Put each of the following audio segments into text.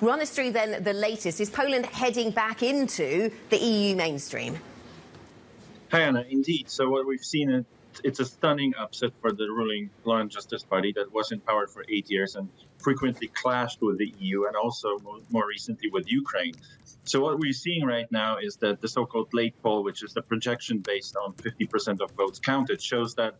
Run us through then the latest. Is Poland heading back into the EU mainstream? Hi, Anna. Indeed. So what we've seen is it's a stunning upset for the ruling Law and Justice Party that was in power for 8 years and frequently clashed with the EU and also more recently with Ukraine. So what we're seeing right now is that the so-called late poll, which is the projection based on 50% of votes counted, shows that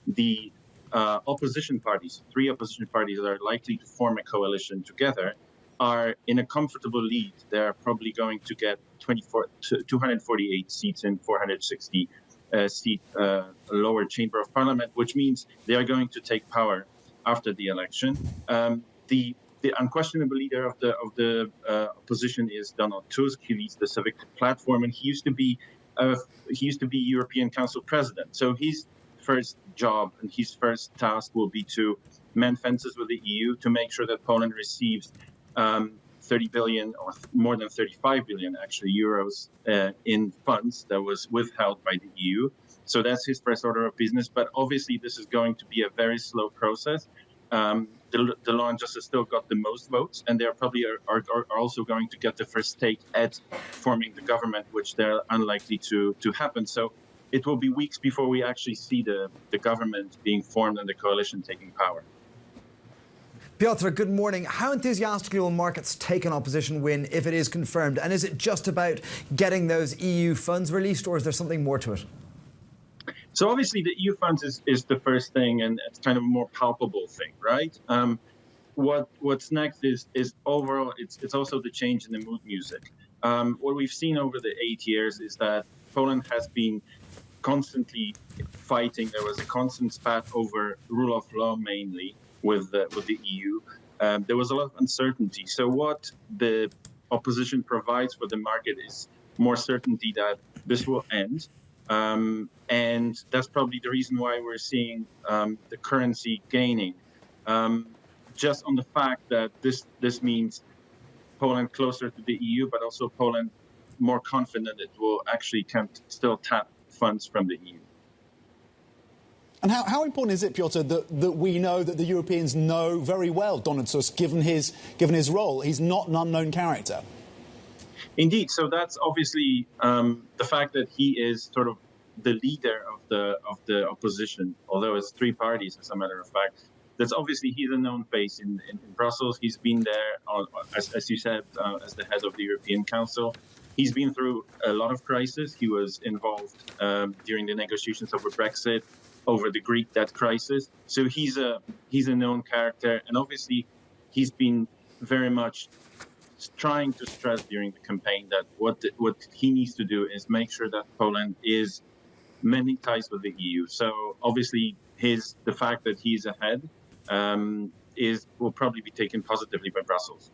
the opposition parties, 3 opposition parties that are likely to form a coalition together, are in a comfortable lead. They're probably going to get 248 seats in 460 seat lower chamber of parliament, which means they are going to take power after the election. The unquestionable leader of the opposition is Donald Tusk. He leads the Civic Platform, and he used to be European Council president. So his first job and his first task will be to mend fences with the EU to make sure that Poland receives 30 billion or more than 35 billion actually euros in funds that was withheld by the EU. So that's his first order of business. But obviously, this is going to be a very slow process. The Law and Justice still got the most votes, and they probably are also going to get the first stake at forming the government, which they're unlikely to happen. So it will be weeks before we actually see the government being formed and the coalition taking power. Piotr, good morning. How enthusiastically will markets take an opposition win if it is confirmed? And is it just about getting those EU funds released, or is there something more to it? So obviously the EU funds is the first thing, and it's kind of a more palpable thing, right? What's next is overall, it's also the change in the mood music. What we've seen over the 8 years is that Poland has been constantly fighting. There was a constant spat over rule of law mainly with the EU. There was a lot of uncertainty. So what the opposition provides for the market is more certainty that this will end. And that's probably the reason why we're seeing the currency gaining. Just on the fact that this means Poland closer to the EU, but also Poland more confident it will actually still tap funds from the EU. And how important is it, Piotr, that we know that the Europeans know very well Donald Tusk, given his role? He's not an unknown character. Indeed. So that's obviously the fact that he is sort of the leader of the opposition, although it's 3 parties, as a matter of fact. That's obviously he's a known face in Brussels. He's been there, as you said, as the head of the European Council. He's been through a lot of crises. He was involved during the negotiations over Brexit, over the Greek debt crisis. So he's a known character, and obviously he's been very much trying to stress during the campaign that what he needs to do is make sure that Poland is mending ties with the EU. So obviously the fact that he's ahead will probably be taken positively by Brussels.